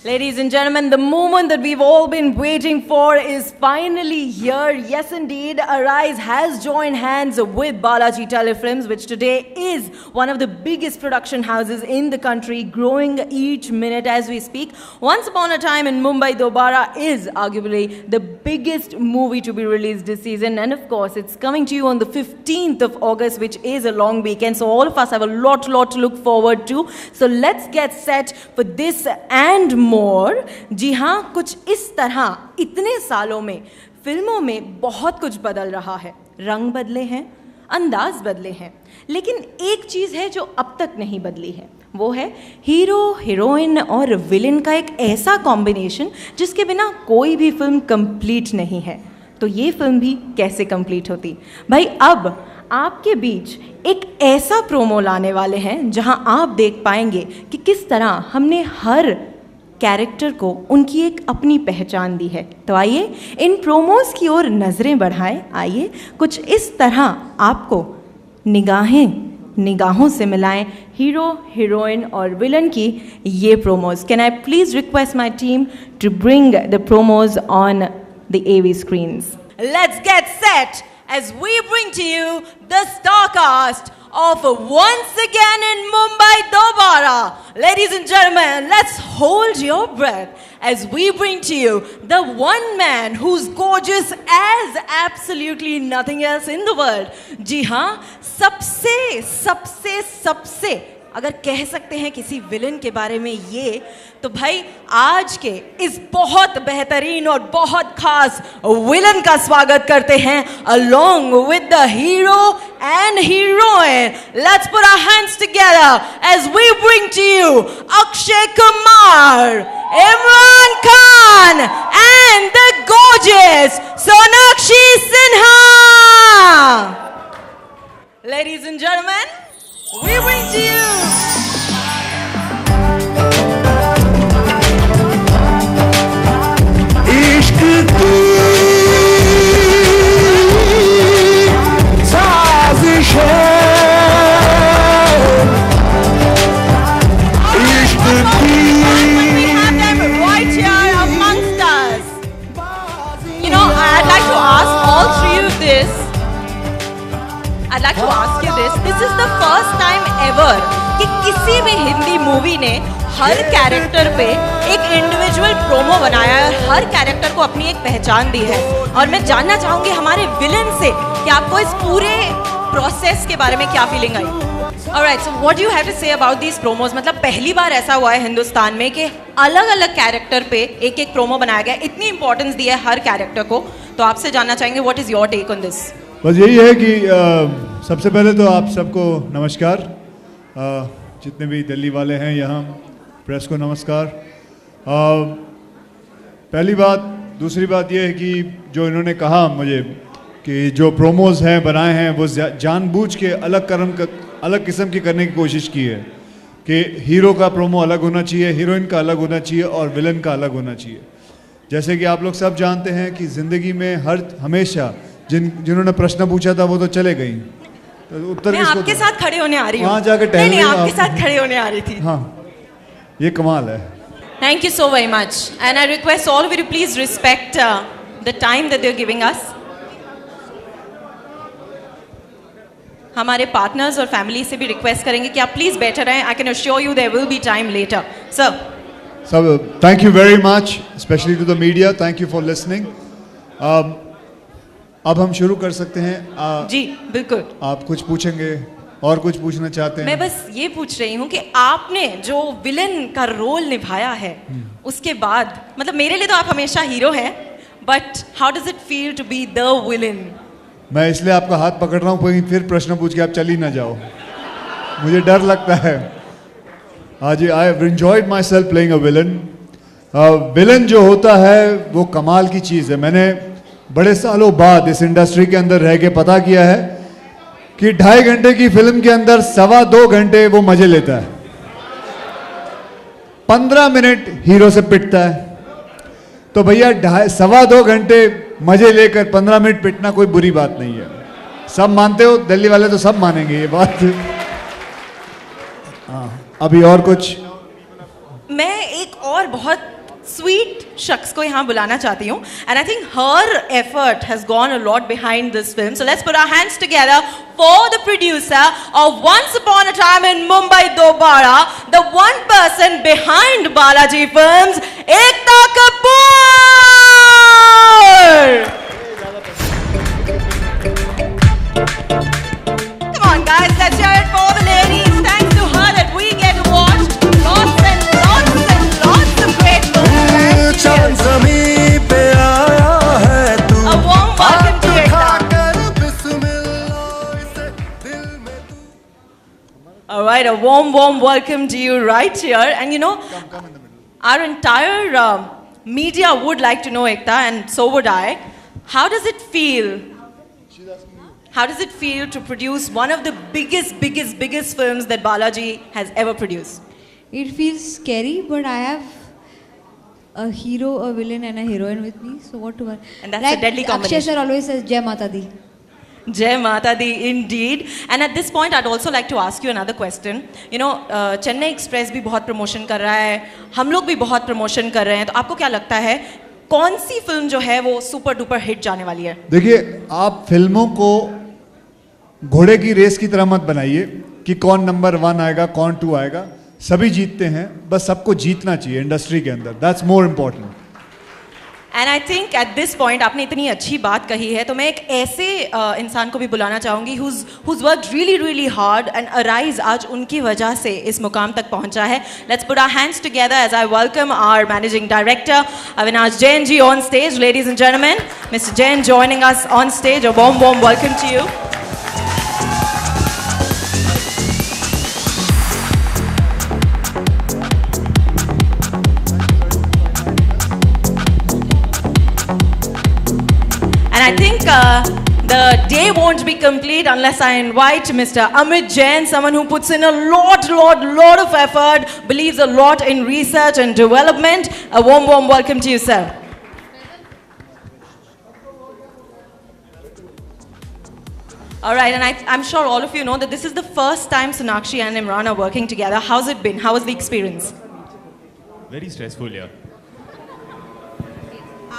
Ladies and gentlemen, the moment that we've all been waiting for is finally here. Yes, indeed, Arise has joined hands with Balaji Telefilms, which today is one of the biggest production houses in the country, growing each minute as we speak. Once Upon a Time in Mumbai Dobara is arguably the biggest movie to be released this season. And of course, it's coming to you on the 15th of August, which is a long weekend. So all of us have a lot to look forward to. So let's get set for this and more. जी हाँ, कुछ इस तरह इतने सालों में फिल्मों में बहुत कुछ बदल रहा है. रंग बदले हैं, अंदाज बदले हैं, लेकिन एक चीज़ है जो अब तक नहीं बदली है. वो है हीरो, हीरोइन और विलेन का एक ऐसा कॉम्बिनेशन जिसके बिना कोई भी फिल्म कंप्लीट नहीं है. तो ये फिल्म भी कैसे कंप्लीट होती भाई. अब आपके बीच एक ऐसा प्रोमो लाने वाले हैं जहां आप देख पाएंगे कि किस तरह हमने हर कैरेक्टर को उनकी एक अपनी पहचान दी है. तो आइए इन प्रोमोज की ओर नज़रें बढ़ाएं. आइए कुछ इस तरह आपको निगाहों से मिलाएं हीरो, हीरोइन और विलन की ये promos. Can I please request my team to bring the promos on the AV screens. Let's get set as we bring to you the star cast of Once Again in Mumbai Dobara. Ladies and gentlemen, let's hold your breath as we bring to you the one man who's gorgeous as absolutely nothing else in the world. जी हाँ, सबसे अगर कह सकते हैं किसी villain के बारे में ये, तो भाई आज के इस बहुत बेहतरीन और बहुत खास विलन का स्वागत करते हैं along with the hero and heroine. Let's put our hands together as we bring to you Akshay Kumar, Imran Khan and the gorgeous Sonakshi Sinha. Ladies and gentlemen, we bring to you इश्क की साजिश है, इश्क की. we have them right here amongst us. You know, I'd like to ask all three of this. I'd like to ask you this. This is the first time ever कि किसी भी Hindi movie ने हर कैरेक्टर पे एक individual promo बनाया है और हर character को अपनी एक पहचान दी है. और मैं जानना चाहूँगी हमारे विलन से कि आपको इस पूरे प्रोसेस के बारे में क्या feeling I. Alright, so what do you have to say about these promos? मतलब पहली बार ऐसा हुआ है हिंदुस्तान में कि अलग अलग कैरेक्टर पे एक एक प्रोमो बनाया गया, इतनी इंपॉर्टेंस दी है हर कैरेक्टर को. तो आपसे जानना चाहेंगे what is your take on this. बस यही है कि सबसे पहले तो आप सबको नमस्कार. जितने भी दिल्ली वाले हैं यहाँ, प्रेस को नमस्कार. पहली बात. दूसरी बात यह है कि जो इन्होंने कहा मुझे कि जो प्रोमोज हैं बनाए हैं वो जानबूझ के अलग किस्म की करने की कोशिश की है कि हीरो का प्रोमो अलग होना चाहिए, हीरोइन का अलग होना चाहिए और विलन का अलग होना चाहिए. जैसे कि आप लोग सब जानते हैं कि ज़िंदगी में हमेशा जिन्होंने प्रश्न पूछा था वो तो चले गई. तो उत्तर मैं आपके साथ खड़े होने आ रही हूँ. वहाँ जाकर टहलने. नहीं, आपके साथ खड़े होने आ रही थी. हाँ, ये कमाल है. Thank you so very much, and I request all of you to please respect the time that they're giving us. हमारे पार्टनर्स और फैमिली से भी रिक्वेस्ट करेंगे कि आप प्लीज बैठे रहें. I can assure you there will be time later. Sir. So thank you very much, especially to the media. Thank you for listening. अब हम शुरू कर सकते हैं. जी बिल्कुल. आप कुछ पूछेंगे और कुछ पूछना चाहते हैं? मैं बस ये पूछ रही हूँ कि आपने जो विलन का रोल निभाया है उसके बाद, मतलब मेरे लिए तो आप हमेशा हीरो हैं, but how does it feel to be the villain? मैं इसलिए आपका हाथ पकड़ रहा हूँ फिर प्रश्न पूछ के आप चली ना जाओ. मुझे डर लगता है. आज I have enjoyed my self playing a villain. Villain जो होता है वो कमाल की चीज़ है. मैंने बड़े सालों बाद इस इंडस्ट्री के अंदर रह के पता किया है कि 2.5 घंटे की फिल्म के अंदर 2.25 घंटे वो मजे लेता है. 15 मिनट हीरो से पिटता है. तो भैया 2.25 घंटे मजे लेकर 15 मिनट पिटना कोई बुरी बात नहीं है. सब मानते हो? दिल्ली वाले तो सब मानेंगे ये बात. हाँ, अभी और कुछ मैं एक और बहुत स्वीट शख्स को यहाँ बुलाना चाहती हूँ, एंड आई थिंक हर effort has gone a lot behind this film. So let's put our hands together for the producer of once upon a time in Mumbai Dobaara, the one person behind Balaji films, Ekta Kapoor. Come on guys, let's hear it for the ladies. Thanks to her that we get to watch lots and lots and lots of great films. चांद ज़मीं पे आया है तू. A warm welcome to Ekta. खाकर बिस्मिल्लाह इसे दिल में तू. All right, a warm welcome to you right here. And you know, our entire media would like to know, Ekta, and so would I. How does it feel? How does it feel to produce one of the biggest films that Balaji has ever produced? It feels scary, but I have a hero, a villain, and a heroine with me. So what to worry? And that's a deadly combination. Akshay sir always says, "Jai Mata Di." Jai Mata Di, indeed. And at this point, I'd also like to ask you another question. You know, Chennai Express भी बहुत promotion कर रहा है, हम लोग भी बहुत promotion कर रहे हैं. तो आपको क्या लगता है, कौन सी फिल्म जो है वो सुपर डुपर हिट जाने वाली है? देखिए, आप फिल्मों को घोड़े की रेस की तरह मत बनाइए कि कौन नंबर 1 आएगा, कौन 2 आएगा. सभी जीतते हैं, बस सबको जीतना चाहिए इंडस्ट्री के अंदर. That's more important. And I think at this point आपने इतनी अच्छी बात कही है, तो मैं एक ऐसे इंसान को भी बुलाना चाहूँगी who's worked really hard, and Arise आज उनकी वजह से इस मुकाम तक पहुँचा है. Let's put our hands together as I welcome our managing director Avinash Jain ji on stage. Ladies and gentlemen, Mr. Jain joining us on stage. A warm welcome to you. And I think the day won't be complete unless I invite Mr. Amit Jain, someone who puts in a lot of effort, believes a lot in research and development. A warm welcome to you, sir. All right, and I'm sure all of you know that this is the first time Sonakshi and Imran are working together. How's it been? How was the experience? Very stressful, yeah.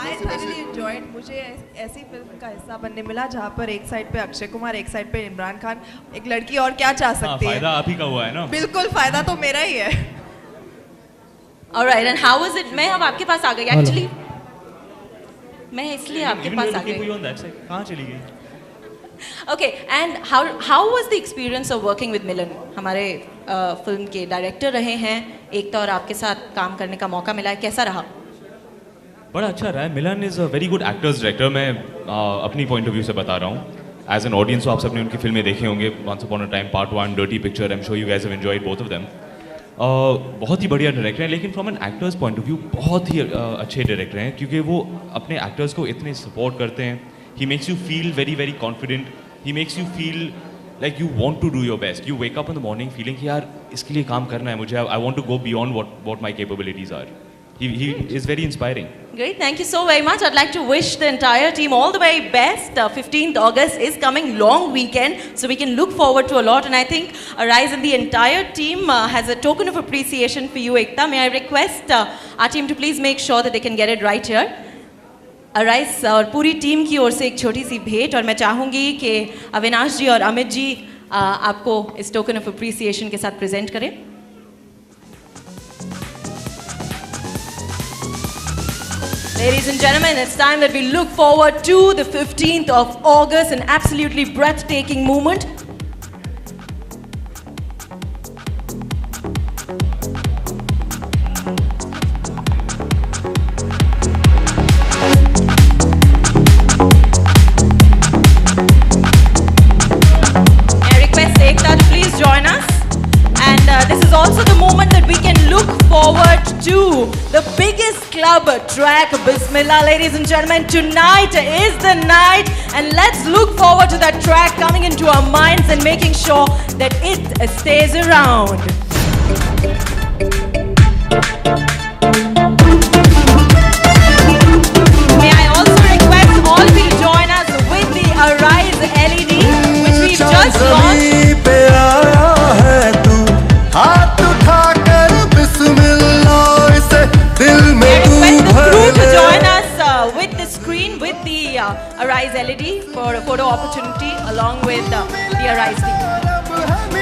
I really enjoyed. मुझे ऐसी film का हिस्सा बनने मिला जहाँ पर एक side पे अक्षय कुमार, एक साइड पे इमरान खान. एक लड़की और क्या चाह सकती है? फायदा आप ही का हुआ है ना? बिल्कुल, फायदा तो मेरा ही है. All right, and how was it? मैं अब आपके पास आ गई actually. मैं इसलिए आपके पास आ गई. कहाँ चली गई? Okay, and how was the experience of working with Milan? हमारे फिल्म के डायरेक्टर रहे हैं, एकता और आपके साथ काम करने का मौका मिला है, कैसा रहा? बड़ा अच्छा रहा है. Milan is a very good actors director. मैं अपनी पॉइंट ऑफ व्यू से बता रहा हूँ. एज एन ऑडियंस तो आप सबने उनकी फिल्में देखे होंगे. Once upon a time, part 1, dirty picture. I am sure you guys have enjoyed both of them. बहुत ही बढ़िया डायरेक्टर हैं, लेकिन from an actor's point of view बहुत ही अच्छे डायरेक्टर हैं, क्योंकि वो अपने एक्टर्स को इतने सपोर्ट करते हैं. He makes you feel very confident. He makes you feel like you want to do your best. You wake up in the morning feeling कि यार इसके लिए काम करना है मुझे. I want to go beyond what my capabilities are. He is very inspiring. Great, thank you so very much. I'd like to wish the entire team all the very best. 15th August is coming, long weekend, so we can look forward to a lot. And I think Arise and the entire team has a token of appreciation for you, Ekta. May I request our team to please make sure that they can get it right here. Arise और पूरी team की ओर से एक छोटी सी भेंट, और मैं चाहूँगी कि अविनाश जी और अमित जी आपको इस टोकन ऑफ अप्रिसिएशन के साथ प्रेजेंट करें. Ladies and gentlemen, it's time that we look forward to the 15th of August, an absolutely breathtaking moment. I request Ekta to please join us. And this is also the moment that we can look forward to the biggest club track, Bismillah. Ladies and gentlemen, tonight is the night, and let's look forward to that track coming into our minds and making sure that it stays around. May I also request all of you to join us with the Arise LED, which we've just launched. पे आया है तू, हाथ उठाकर बिस्मिल्लाह इसे Arise LED for a photo opportunity along with the Arise team. अब है